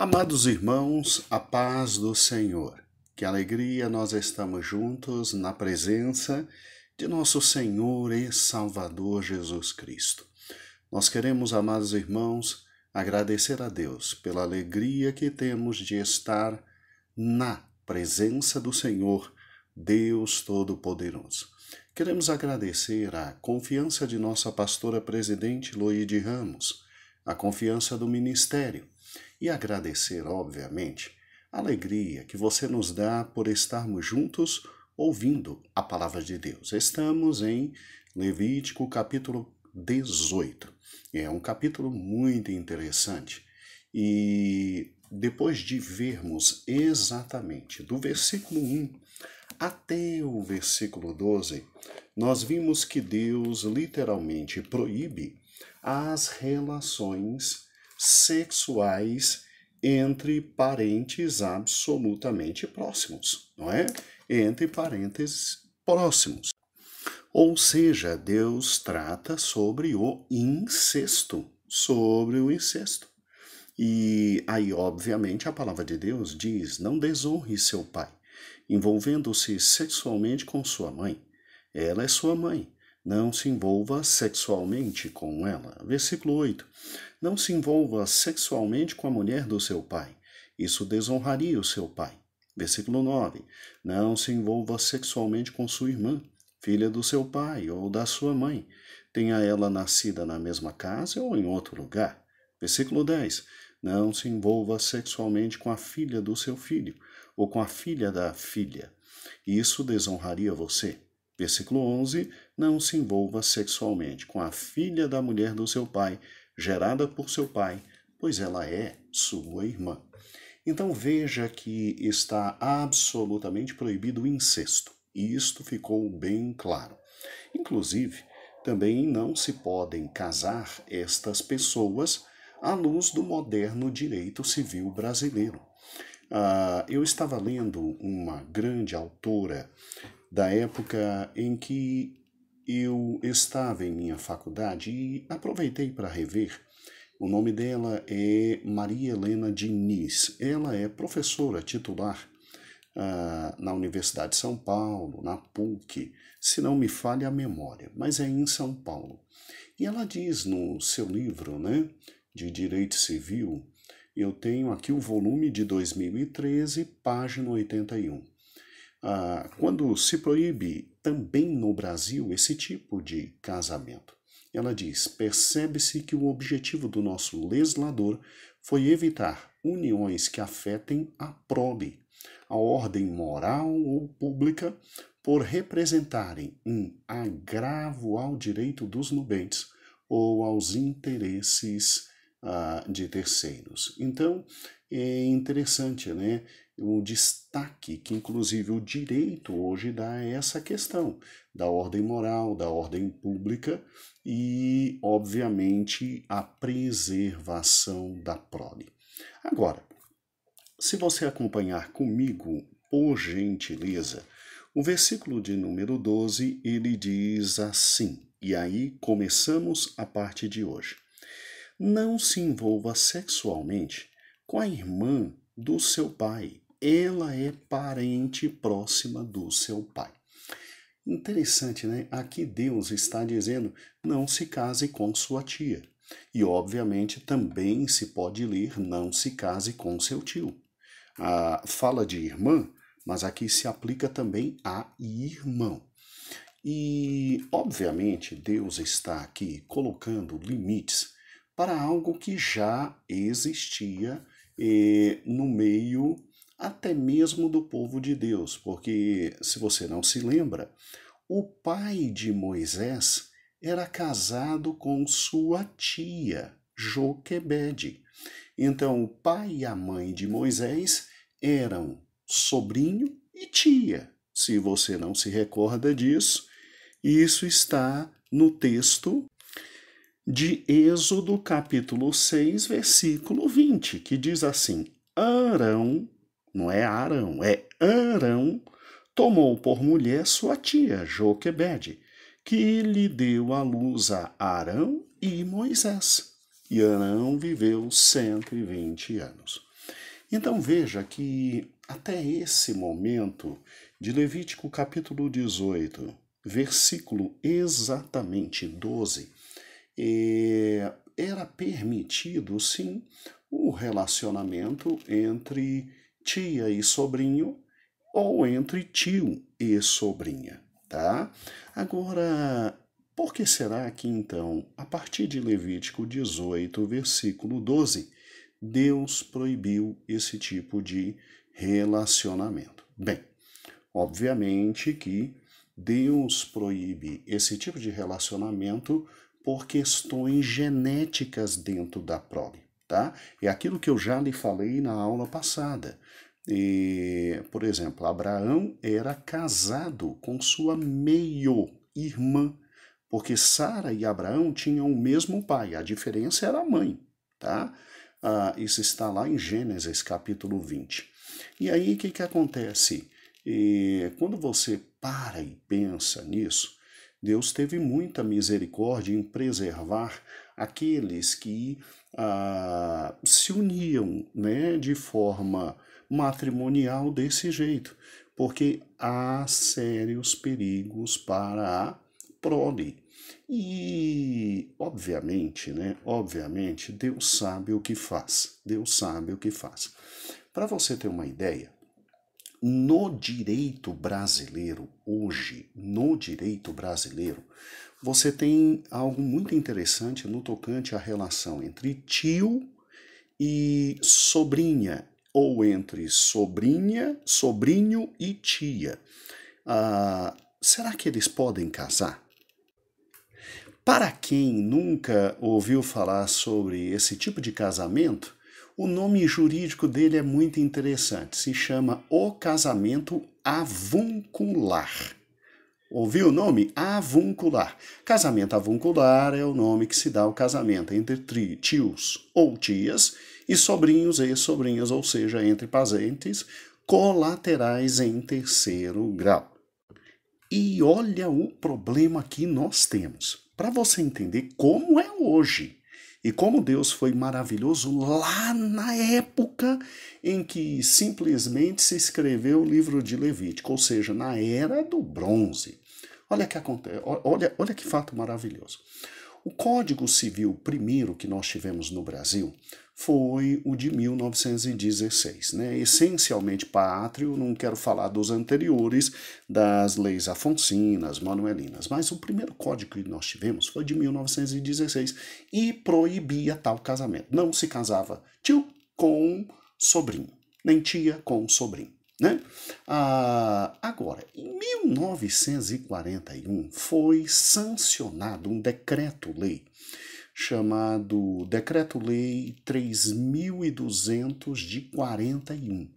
Amados irmãos, a paz do Senhor. Que alegria nós estamos juntos na presença de nosso Senhor e Salvador Jesus Cristo. Nós queremos, amados irmãos, agradecer a Deus pela alegria que temos de estar na presença do Senhor, Deus Todo-Poderoso. Queremos agradecer a confiança de nossa pastora presidente Loide Ramos, a confiança do ministério, e agradecer, obviamente, a alegria que você nos dá por estarmos juntos ouvindo a palavra de Deus. Estamos em Levítico capítulo 18. É um capítulo muito interessante. E depois de vermos exatamente do versículo 1 até o versículo 12, nós vimos que Deus literalmente proíbe as relações sexuais entre parentes absolutamente próximos, não é? Entre parentes próximos. Ou seja, Deus trata sobre o incesto, E aí, obviamente, a palavra de Deus diz: não desonre seu pai, envolvendo-se sexualmente com sua mãe. Ela é sua mãe. Não se envolva sexualmente com ela. Versículo 8. Não se envolva sexualmente com a mulher do seu pai. Isso desonraria o seu pai. Versículo 9. Não se envolva sexualmente com sua irmã, filha do seu pai ou da sua mãe, tenha ela nascida na mesma casa ou em outro lugar. Versículo 10. Não se envolva sexualmente com a filha do seu filho ou com a filha da filha. Isso desonraria você. Versículo 11. Não se envolva sexualmente com a filha da mulher do seu pai, gerada por seu pai, pois ela é sua irmã. Então veja que está absolutamente proibido o incesto. E isto ficou bem claro. Inclusive, também não se podem casar estas pessoas à luz do moderno direito civil brasileiro. Eu estava lendo uma grande autora da época em que eu estava em minha faculdade e aproveitei para rever. O nome dela é Maria Helena Diniz. Ela é professora titular na Universidade de São Paulo, na PUC, se não me falha a memória, mas é em São Paulo. E ela diz no seu livro, de Direito Civil, eu tenho aqui o volume de 2013, página 81. Quando se proíbe também no Brasil esse tipo de casamento. Ela diz: percebe-se que o objetivo do nosso legislador foi evitar uniões que afetem a prole, a ordem moral ou pública, por representarem um agravo ao direito dos nubentes ou aos interesses de terceiros. Então, é interessante, o destaque que, inclusive, o direito hoje dá a essa questão da ordem moral, da ordem pública e, obviamente, a preservação da prole. Agora, se você acompanhar comigo, por gentileza, o versículo de número 12, ele diz assim, e aí começamos a parte de hoje. Não se envolva sexualmente com a irmã do seu pai. Ela é parente próxima do seu pai. Interessante, Aqui Deus está dizendo: não se case com sua tia. E, obviamente, também se pode ler: não se case com seu tio. Fala de irmã, mas aqui se aplica também a irmão. E, obviamente, Deus está aqui colocando limites para algo que já existia no meio até mesmo do povo de Deus, porque, se você não se lembra, o pai de Moisés era casado com sua tia, Joquebede. Então, o pai e a mãe de Moisés eram sobrinho e tia. Se você não se recorda disso, isso está no texto de Êxodo capítulo 6, versículo 20, que diz assim: Arão, não é Arão, é Arão, tomou por mulher sua tia, Joquebede, que lhe deu à luz a Arão e Moisés. E Arão viveu 120 anos. Então veja que até esse momento, de Levítico capítulo 18, versículo exatamente 12, era permitido, sim, o relacionamento entre tia e sobrinho ou entre tio e sobrinha, tá? Agora, por que será que então, a partir de Levítico 18, versículo 12, Deus proibiu esse tipo de relacionamento? Bem, obviamente que Deus proíbe esse tipo de relacionamento por questões genéticas dentro da prole, tá? É aquilo que eu já lhe falei na aula passada. Por exemplo, Abraão era casado com sua meio-irmã, porque Sara e Abraão tinham o mesmo pai, a diferença era a mãe, tá? Isso está lá em Gênesis capítulo 20. E aí o que acontece? Quando você para e pensa nisso, Deus teve muita misericórdia em preservar aqueles que se uniam, né, de forma matrimonial desse jeito, porque há sérios perigos para a prole. E, obviamente, né, obviamente, Deus sabe o que faz. Deus sabe o que faz. Para você ter uma ideia, no direito brasileiro, hoje, no direito brasileiro, você tem algo muito interessante no tocante à relação entre tio e sobrinha, ou entre sobrinha, sobrinho e tia. Será que eles podem casar? Para quem nunca ouviu falar sobre esse tipo de casamento, o nome jurídico dele é muito interessante. Se chama o casamento avuncular. Ouviu o nome? Avuncular. Casamento avuncular é o nome que se dá ao casamento entre tios ou tias e sobrinhos e sobrinhas, ou seja, entre parentes colaterais em terceiro grau. E olha o problema que nós temos. Para você entender como é hoje e como Deus foi maravilhoso lá na época em que simplesmente se escreveu o livro de Levítico, ou seja, na era do bronze. Olha que acontece, olha que fato maravilhoso. O Código Civil primeiro que nós tivemos no Brasil foi o de 1916, né? Essencialmente pátrio, não quero falar dos anteriores, das leis afoncinas, manuelinas, mas o primeiro código que nós tivemos foi de 1916 e proibia tal casamento. Não se casava tio com sobrinho, nem tia com sobrinho. Né? Agora, em 1941 foi sancionado um decreto-lei chamado Decreto-Lei 3.200 de 41,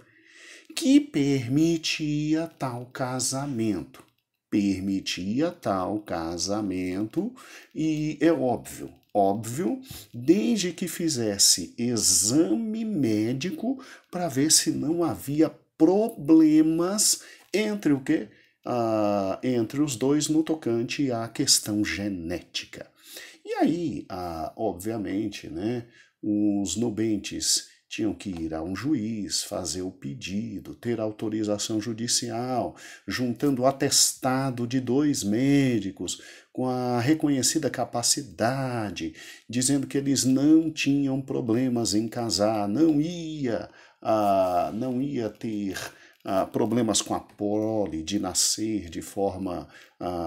que permitia tal casamento. Permitia tal casamento e é óbvio, desde que fizesse exame médico para ver se não havia problemas entre o quê? Entre os dois no tocante à questão genética. E aí, obviamente, né, os nubentes tinham que ir a um juiz, fazer o pedido, ter autorização judicial, juntando o atestado de 2 médicos com a reconhecida capacidade, dizendo que eles não tinham problemas em casar, não ia ter problemas com a prole, de nascer de forma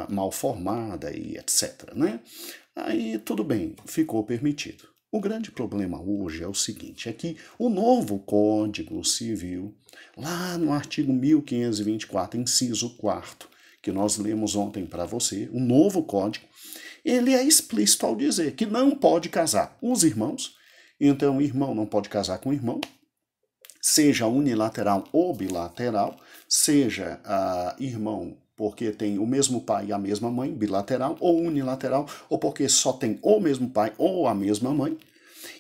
mal formada e etc. Né? Aí tudo bem, ficou permitido. O grande problema hoje é o seguinte, é que o novo Código Civil, lá no artigo 1524, inciso 4º, que nós lemos ontem para você, o novo código, ele é explícito ao dizer que não pode casar os irmãos, então o irmão não pode casar com o irmão, seja unilateral ou bilateral, seja irmão porque tem o mesmo pai e a mesma mãe, bilateral, ou unilateral, ou porque só tem o mesmo pai ou a mesma mãe.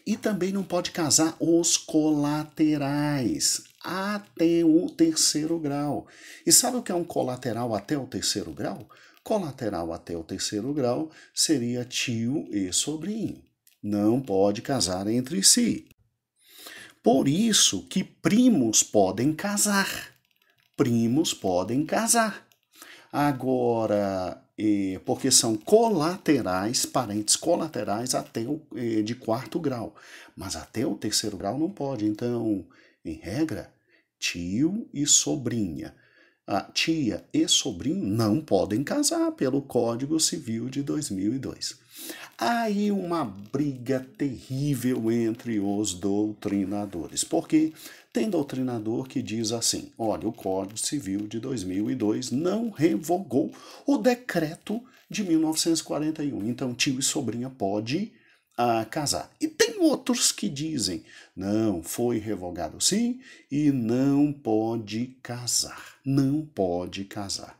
E também não pode casar os colaterais até o terceiro grau. E sabe o que é um colateral até o terceiro grau? Colateral até o terceiro grau seria tio e sobrinho. Não pode casar entre si. Por isso que primos podem casar. Primos podem casar. Agora, porque são colaterais, parentes colaterais até de quarto grau. Mas até o terceiro grau não pode. Então, em regra, tio e sobrinha. A tia e sobrinho não podem casar pelo Código Civil de 2002. Aí uma briga terrível entre os doutrinadores, porque tem doutrinador que diz assim, olha, o Código Civil de 2002 não revogou o decreto de 1941, então tio e sobrinha pode casar. E tem outros que dizem, não, foi revogado sim e não pode casar, não pode casar.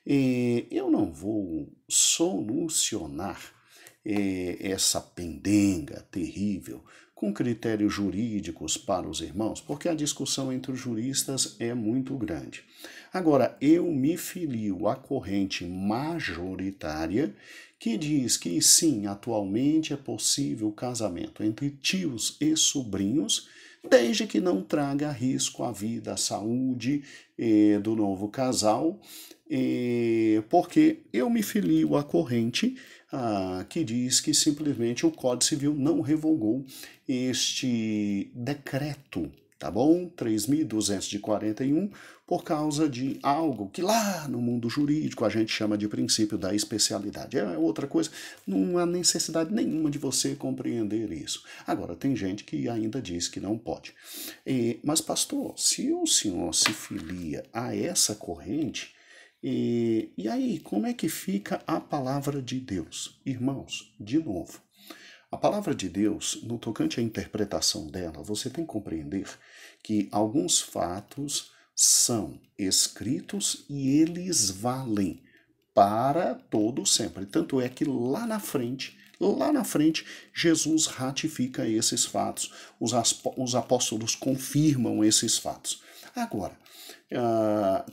Eu não vou solucionar essa pendenga terrível com critérios jurídicos para os irmãos, porque a discussão entre os juristas é muito grande. Agora, eu me filio à corrente majoritária que diz que sim, atualmente é possível o casamento entre tios e sobrinhos, desde que não traga risco à vida, à saúde do novo casal, porque eu me filio à corrente que diz que simplesmente o Código Civil não revogou este decreto, tá bom? 3.241, por causa de algo que lá no mundo jurídico a gente chama de princípio da especialidade. É outra coisa, não há necessidade nenhuma de você compreender isso. Agora, tem gente que ainda diz que não pode. Mas, pastor, se o senhor se filia a essa corrente, e aí, como é que fica a palavra de Deus? Irmãos, de novo, a palavra de Deus, no tocante à interpretação dela, você tem que compreender que alguns fatos são escritos e eles valem para todo sempre. Tanto é que lá na frente, Jesus ratifica esses fatos, os apóstolos confirmam esses fatos. Agora,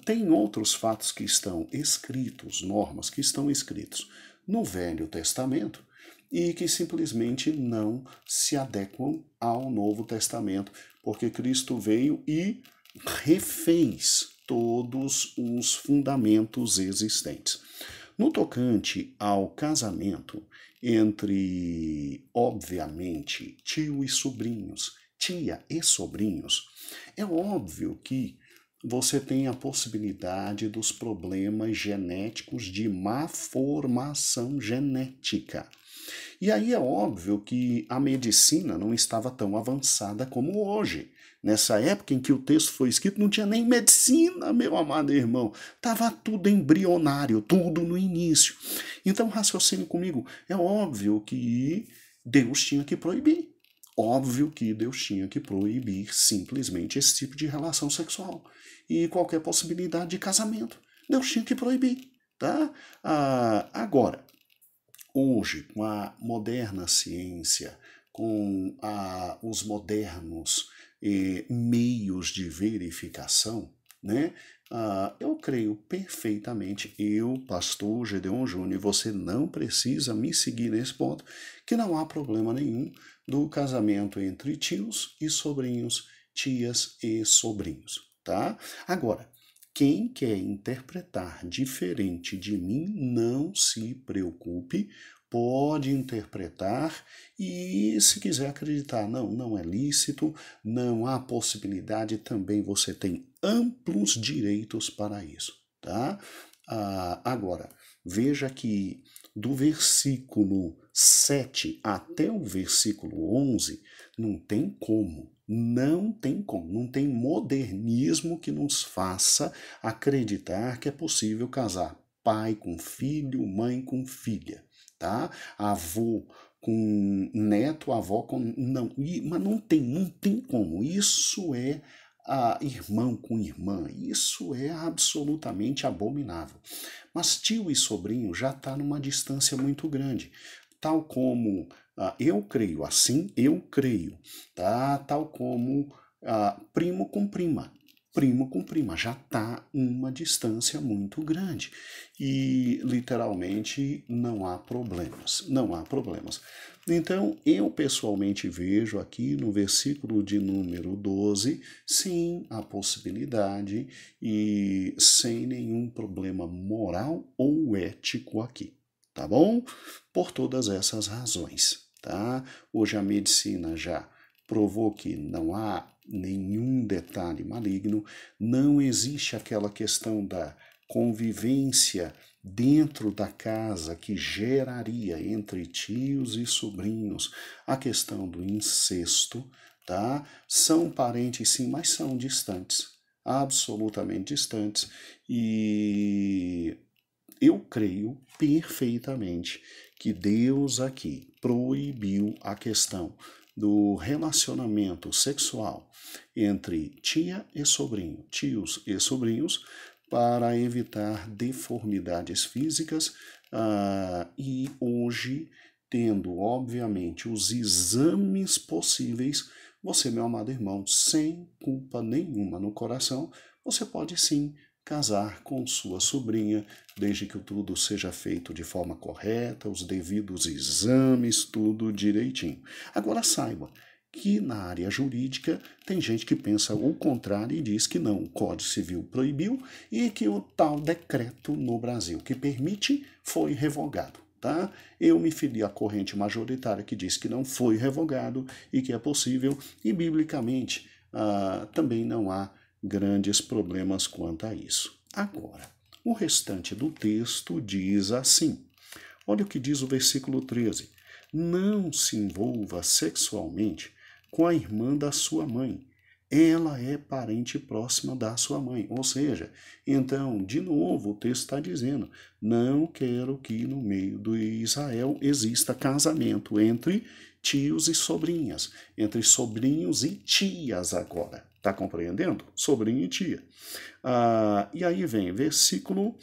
tem outros fatos que estão escritos, normas que estão escritos no Velho Testamento e que simplesmente não se adequam ao Novo Testamento, porque Cristo veio e refez todos os fundamentos existentes. No tocante ao casamento entre, obviamente, tio e sobrinhos, tia e sobrinhos, é óbvio que você tem a possibilidade dos problemas genéticos de má formação genética. E aí é óbvio que a medicina não estava tão avançada como hoje. Nessa época em que o texto foi escrito, não tinha nem medicina, meu amado irmão. Estava tudo embrionário, tudo no início. Então, raciocine comigo. É óbvio que Deus tinha que proibir. Óbvio que Deus tinha que proibir simplesmente esse tipo de relação sexual e qualquer possibilidade de casamento. Deus tinha que proibir, tá? Agora, hoje, com a moderna ciência, com os modernos meios de verificação, né? Eu creio perfeitamente, pastor Gedeon Júnior, você não precisa me seguir nesse ponto, que não há problema nenhum do casamento entre tios e sobrinhos, tias e sobrinhos, tá? Agora, quem quer interpretar diferente de mim, não se preocupe, pode interpretar e se quiser acreditar, não é lícito, não há possibilidade, também você tem amplos direitos para isso, tá? Agora, veja que do versículo 7 até o versículo 11, não tem como, não tem modernismo que nos faça acreditar que é possível casar pai com filho, mãe com filha, tá? Avô com neto, avó com... Não, mas não tem como, isso é irmão com irmã, isso é absolutamente abominável. Mas tio e sobrinho já está numa distância muito grande, tal como eu creio, assim eu creio, tá? Tal como primo com prima. primo com prima, já está uma distância muito grande e literalmente não há problemas, não há problemas. Então, eu pessoalmente vejo aqui no versículo de número 12, sim, a possibilidade e sem nenhum problema moral ou ético aqui, tá bom? Por todas essas razões, tá? Hoje a medicina já provou que não há nenhum detalhe maligno, não existe aquela questão da convivência dentro da casa que geraria entre tios e sobrinhos a questão do incesto, tá? São parentes sim, mas são distantes, absolutamente distantes, e eu creio perfeitamente que Deus aqui proibiu a questão do relacionamento sexual entre tia e sobrinho, tios e sobrinhos, para evitar deformidades físicas, e hoje, tendo obviamente os exames possíveis, você, meu amado irmão, sem culpa nenhuma no coração, você pode sim casar com sua sobrinha, desde que tudo seja feito de forma correta, os devidos exames, tudo direitinho. Agora saiba que na área jurídica tem gente que pensa o contrário e diz que não, o Código Civil proibiu e que o tal decreto no Brasil que permite foi revogado. Tá? Eu me fili à corrente majoritária que diz que não foi revogado e que é possível, e biblicamente também não há grandes problemas quanto a isso. Agora, o restante do texto diz assim: olha o que diz o versículo 13: não se envolva sexualmente com a irmã da sua mãe. Ela é parente próxima da sua mãe. Ou seja, então, de novo, o texto está dizendo: não quero que no meio do Israel exista casamento entre tios e sobrinhas, entre sobrinhos e tias agora. Está compreendendo? Sobrinho e tia. E aí vem versículo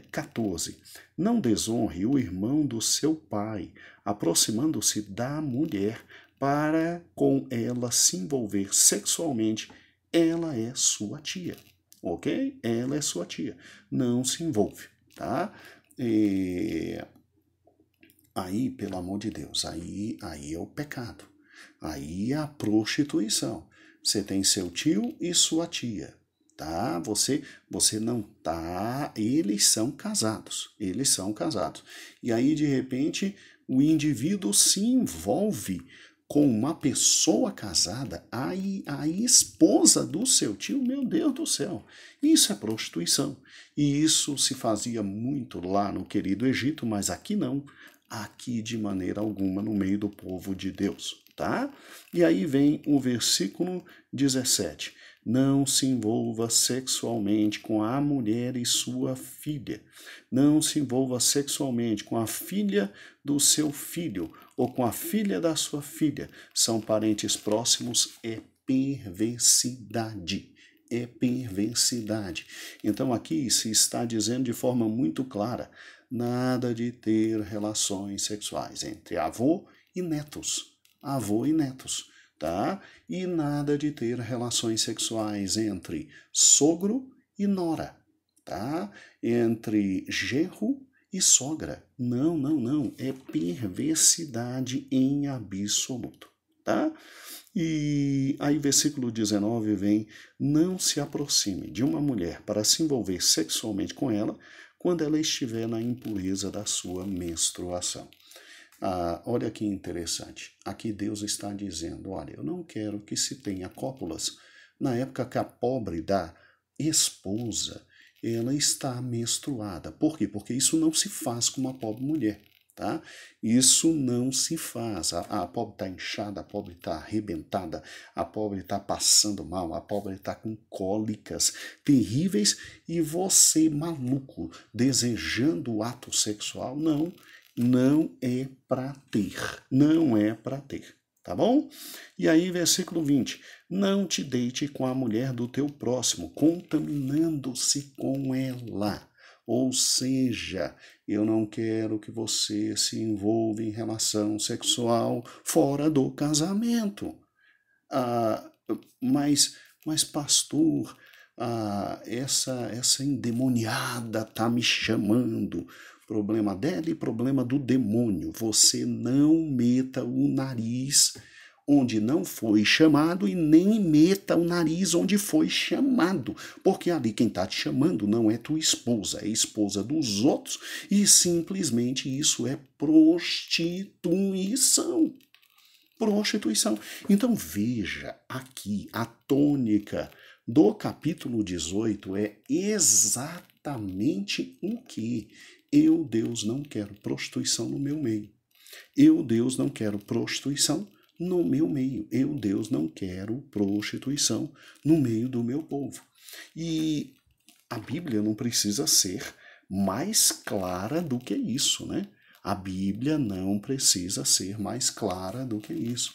14. Não desonre o irmão do seu pai, aproximando-se da mulher para com ela se envolver sexualmente. Ela é sua tia, ok? Ela é sua tia. Não se envolve, tá? Aí, pelo amor de Deus, aí é o pecado. Aí é a prostituição. Você tem seu tio e sua tia, tá? Você não tá, eles são casados. Eles são casados. E aí de repente o indivíduo se envolve com uma pessoa casada, a esposa do seu tio, meu Deus do céu. Isso é prostituição. E isso se fazia muito lá no querido Egito, mas aqui não. Aqui de maneira alguma no meio do povo de Deus, tá? E aí vem o versículo 17. Não se envolva sexualmente com a mulher e sua filha. Não se envolva sexualmente com a filha do seu filho ou com a filha da sua filha. São parentes próximos, é perversidade. É perversidade. Então aqui se está dizendo de forma muito clara: nada de ter relações sexuais entre avô e netos. Avô e netos, tá? E nada de ter relações sexuais entre sogro e nora, tá? Entre genro e sogra. Não, não, não. É perversidade em absoluto, tá? E aí, versículo 19 vem: não se aproxime de uma mulher para se envolver sexualmente com ela quando ela estiver na impureza da sua menstruação. Olha que interessante. Aqui Deus está dizendo: olha, eu não quero que se tenha cópulas na época que a pobre da esposa ela está menstruada. Por quê? Porque isso não se faz com uma pobre mulher. Tá? Isso não se faz. A pobre está inchada, a pobre está arrebentada, a pobre está passando mal, a pobre está com cólicas terríveis e você, maluco, desejando o ato sexual, não é para ter. Não é para ter. Tá bom? E aí, versículo 20. Não te deite com a mulher do teu próximo, contaminando-se com ela. Ou seja, eu não quero que você se envolva em relação sexual fora do casamento. Mas Mas pastor, essa endemoniada está me chamando. Problema dela e problema do demônio. Você não meta o nariz onde não foi chamado e nem meta o nariz onde foi chamado, porque ali quem está te chamando não é tua esposa, é a esposa dos outros e simplesmente isso é prostituição. Prostituição. Então veja aqui a tônica do capítulo 18 é exatamente o que? Eu, Deus, não quero prostituição no meu meio. Eu, Deus, não quero prostituição no meu meio. Eu, Deus, não quero prostituição no meio do meu povo. E a Bíblia não precisa ser mais clara do que isso, né? A Bíblia não precisa ser mais clara do que isso.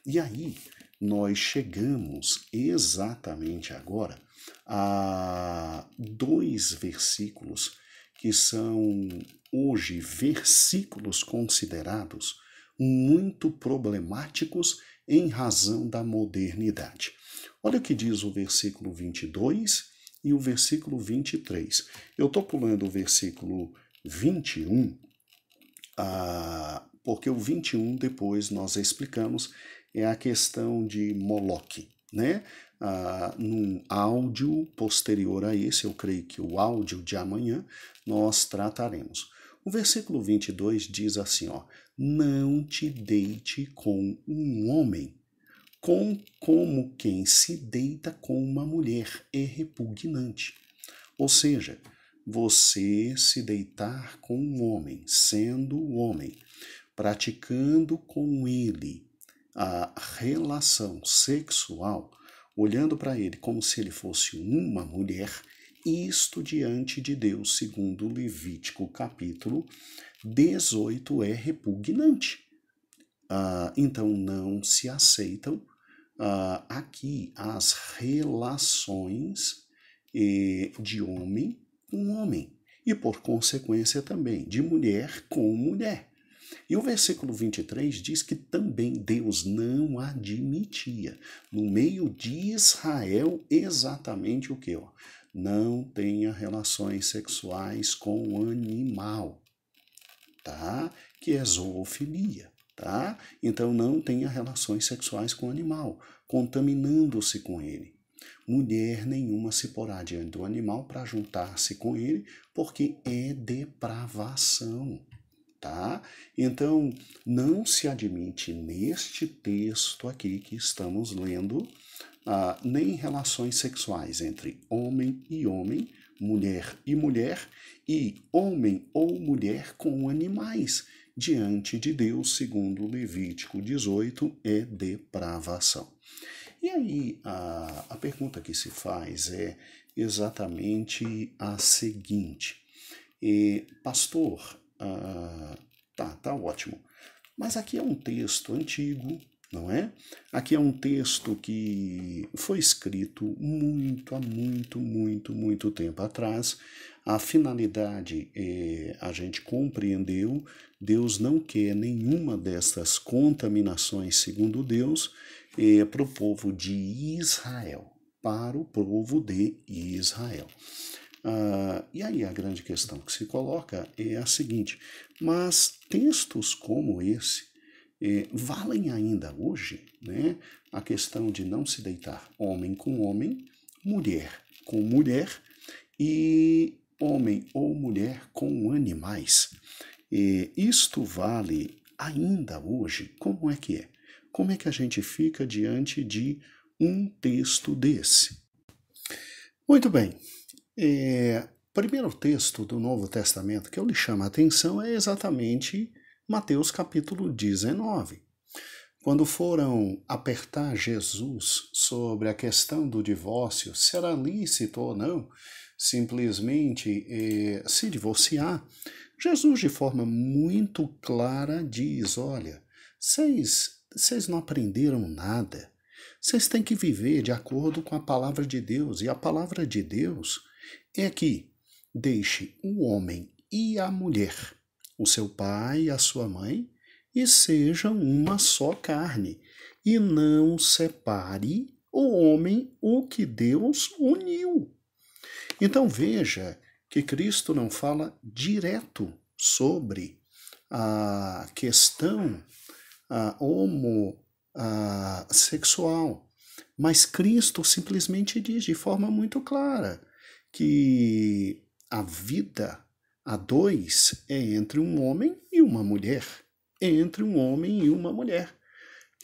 E aí, nós chegamos exatamente agora a 2 versículos que são hoje versículos considerados muito problemáticos em razão da modernidade. Olha o que diz o versículo 22 e o versículo 23. Eu estou pulando o versículo 21, porque o 21 depois nós explicamos, é a questão de Moloque, né? Num áudio posterior a esse, eu creio que o áudio de amanhã, nós trataremos. O versículo 22 diz assim, ó, não te deite com um homem, como quem se deita com uma mulher, é repugnante. Ou seja, você se deitar com um homem, sendo homem, praticando com ele a relação sexual, olhando para ele como se ele fosse uma mulher, isto diante de Deus, segundo Levítico capítulo 18, é repugnante. Então não se aceitam aqui as relações de homem com homem e, por consequência, também de mulher com mulher. E o versículo 23 diz que também Deus não admitia no meio de Israel exatamente o que? Não tenha relações sexuais com animal, tá? Que é zoofilia, tá? Então não tenha relações sexuais com animal, contaminando-se com ele. Mulher nenhuma se porá diante do animal para juntar-se com ele, porque é depravação. Tá? Então, não se admite neste texto aqui que estamos lendo nem relações sexuais entre homem e homem, mulher e homem ou mulher com animais. Diante de Deus, segundo Levítico 18, é depravação. E aí, a pergunta que se faz é exatamente a seguinte: pastor, tá ótimo. Mas aqui é um texto antigo, não é? Aqui é um texto que foi escrito há muito tempo atrás. A finalidade a gente compreendeu. Deus não quer nenhuma dessas contaminações, segundo Deus, para o povo de Israel. Para o povo de Israel. E aí a grande questão que se coloca é a seguinte: mas textos como esse valem ainda hoje, né? A questão de não se deitar homem com homem, mulher com mulher e homem ou mulher com animais. Isto vale ainda hoje? Como é que é? Como é que a gente fica diante de um texto desse? Muito bem. Primeiro texto do Novo Testamento que eu lhe chamo a atenção é exatamente Mateus capítulo 19. Quando foram apertar Jesus sobre a questão do divórcio, se era lícito ou não simplesmente se divorciar, Jesus de forma muito clara diz, olha, vocês não aprenderam nada, vocês têm que viver de acordo com a palavra de Deus, e a palavra de Deus é que deixe o homem e a mulher, o seu pai e a sua mãe, e sejam uma só carne, e não separe o homem o que Deus uniu. Então veja que Cristo não fala direto sobre a questão homossexual, mas Cristo simplesmente diz de forma muito clara que a vida a dois é entre um homem e uma mulher. Entre um homem e uma mulher.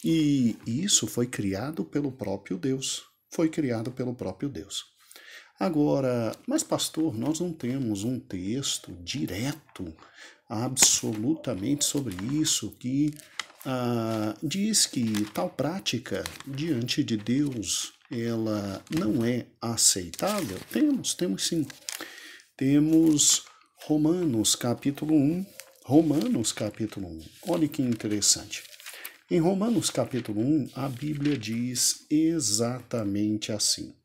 E isso foi criado pelo próprio Deus. Foi criado pelo próprio Deus. Agora, mas pastor, nós não temos um texto direto, absolutamente sobre isso, que diz que tal prática diante de Deus, ela não é aceitável? Temos sim. Temos Romanos capítulo 1. Romanos capítulo 1. Olha que interessante. Em Romanos capítulo 1, a Bíblia diz exatamente assim.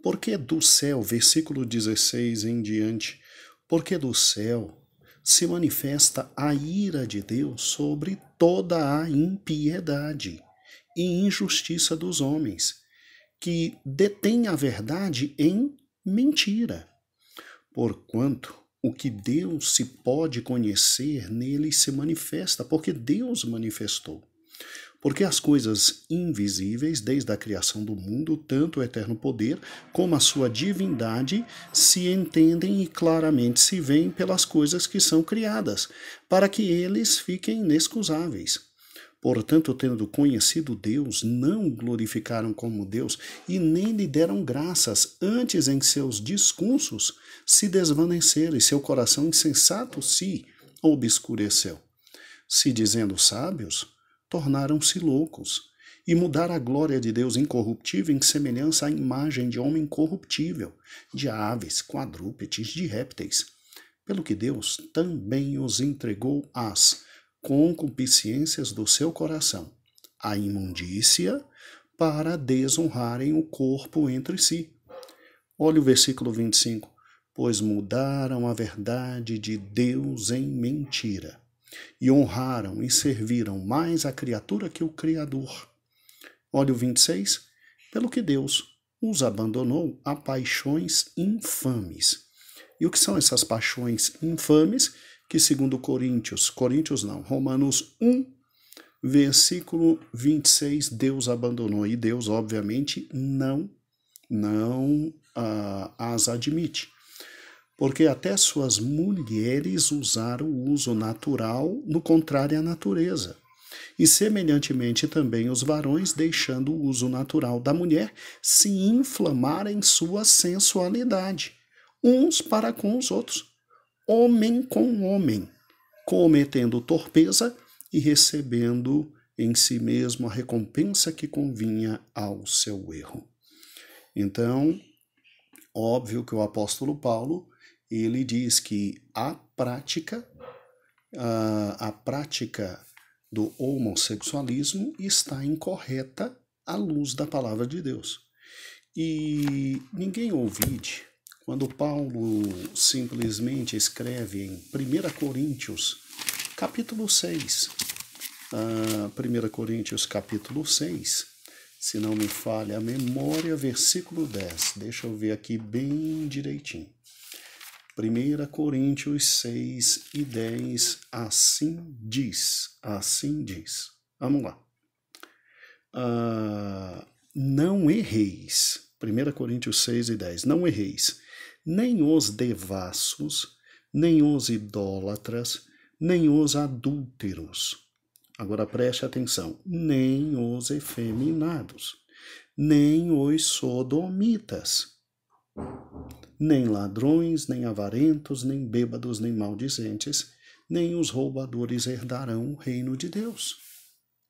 Porque do céu, versículo 16 em diante, porque do céu se manifesta a ira de Deus sobre toda a impiedade e injustiça dos homens, que detêm a verdade em mentira. Porquanto o que Deus se pode conhecer nele se manifesta, porque Deus manifestou. Porque as coisas invisíveis, desde a criação do mundo, tanto o eterno poder como a sua divindade, se entendem e claramente se veem pelas coisas que são criadas, para que eles fiquem inexcusáveis. Portanto, tendo conhecido Deus, não o glorificaram como Deus e nem lhe deram graças, antes em seus discursos se desvaneceram e seu coração insensato se obscureceu. Se dizendo sábios, tornaram-se loucos e mudaram a glória de Deus incorruptível em semelhança à imagem de homem corruptível, de aves, quadrúpedes, de répteis. Pelo que Deus também os entregou às concupiscências do seu coração, a imundícia, para desonrarem o corpo entre si. Olha o versículo 25. Pois mudaram a verdade de Deus em mentira, e honraram e serviram mais a criatura que o Criador. Olha o 26. Pelo que Deus os abandonou a paixões infames. E o que são essas paixões infames? Que segundo Romanos 1, versículo 26, Deus abandonou. E Deus, obviamente, não as admite. Porque até suas mulheres usaram o uso natural no contrário à natureza. E semelhantemente também os varões, deixando o uso natural da mulher, se inflamar em sua sensualidade, uns para com os outros, homem com homem, cometendo torpeza e recebendo em si mesmo a recompensa que convinha ao seu erro. Então, óbvio que o apóstolo Paulo, ele diz que a prática do homossexualismo está incorreta à luz da palavra de Deus. E ninguém ouvide quando Paulo simplesmente escreve em 1 Coríntios, capítulo 6, 1 Coríntios, capítulo 6, se não me falha a memória, versículo 10. Deixa eu ver aqui bem direitinho. 1 Coríntios 6 e 10, assim diz. Vamos lá. Não erreis. 1 Coríntios 6 e 10. Não erreis, nem os devassos, nem os idólatras, nem os adúlteros. Agora preste atenção. Nem os efeminados, nem os sodomitas, nem ladrões, nem avarentos, nem bêbados, nem maldizentes, nem os roubadores herdarão o reino de Deus.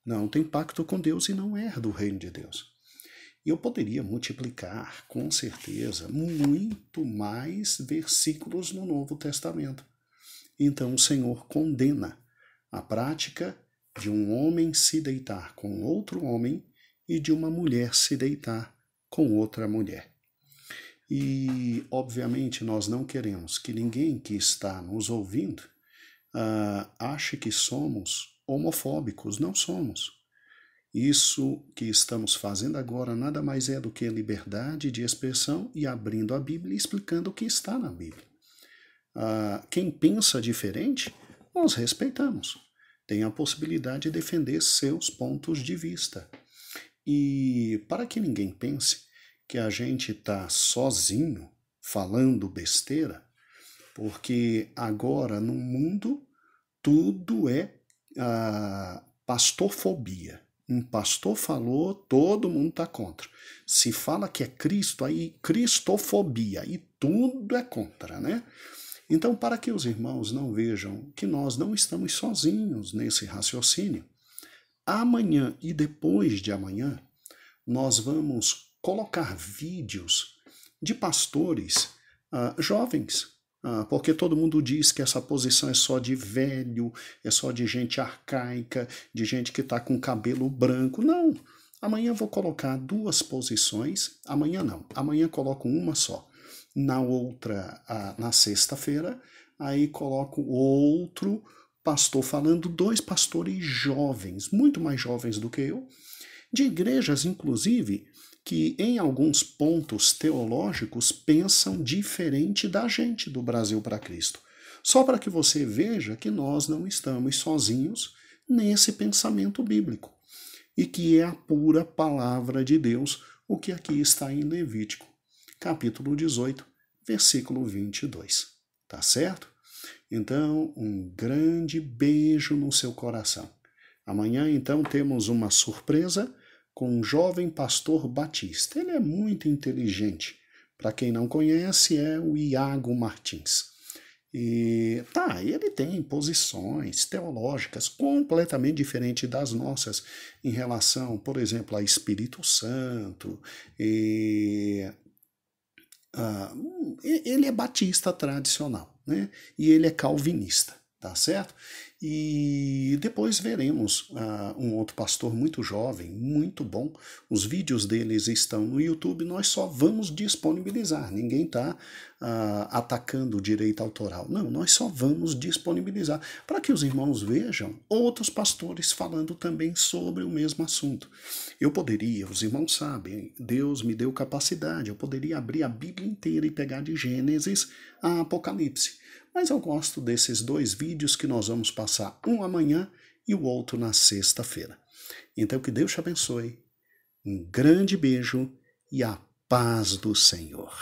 Não tem pacto com Deus e não herda o reino de Deus. E eu poderia multiplicar, com certeza, muito mais versículos no Novo Testamento. Então o Senhor condena a prática de um homem se deitar com outro homem e de uma mulher se deitar com outra mulher. E, obviamente, nós não queremos que ninguém que está nos ouvindo ache que somos homofóbicos. Não somos. Isso que estamos fazendo agora nada mais é do que liberdade de expressão e abrindo a Bíblia e explicando o que está na Bíblia. Quem pensa diferente, nós respeitamos. Tem a possibilidade de defender seus pontos de vista. E para que ninguém pense que a gente está sozinho falando besteira, porque agora no mundo tudo é pastorfobia. Um pastor falou, todo mundo está contra. Se fala que é Cristo, aí cristofobia, e tudo é contra, né? Então, para que os irmãos não vejam que nós não estamos sozinhos nesse raciocínio, amanhã e depois de amanhã, nós vamos colocar vídeos de pastores jovens, porque todo mundo diz que essa posição é só de velho, é só de gente arcaica, de gente que está com cabelo branco. Não, amanhã eu vou colocar 2 posições, amanhã não, amanhã coloco uma só. Na outra, na sexta-feira, aí coloco outro pastor falando, 2 pastores jovens, muito mais jovens do que eu, de igrejas, inclusive, que em alguns pontos teológicos pensam diferente da gente do Brasil para Cristo. Só para que você veja que nós não estamos sozinhos nesse pensamento bíblico e que é a pura palavra de Deus, o que aqui está em Levítico, capítulo 18, versículo 22. Tá certo? Então, um grande beijo no seu coração. Amanhã, então, temos uma surpresa com um jovem pastor batista. Ele é muito inteligente. Para quem não conhece, é o Iago Martins. E ele tem posições teológicas completamente diferentes das nossas em relação, por exemplo, a Espírito Santo. Ele é batista tradicional, né? E ele é calvinista, tá certo? E depois veremos um outro pastor muito jovem, muito bom. Os vídeos deles estão no YouTube, nós só vamos disponibilizar. Ninguém está atacando o direito autoral. Não, nós só vamos disponibilizar para que os irmãos vejam outros pastores falando também sobre o mesmo assunto. Eu poderia, os irmãos sabem, Deus me deu capacidade, eu poderia abrir a Bíblia inteira e pegar de Gênesis a Apocalipse. Mas eu gosto desses 2 vídeos que nós vamos passar, um amanhã e o outro na sexta-feira. Então que Deus te abençoe, um grande beijo e a paz do Senhor.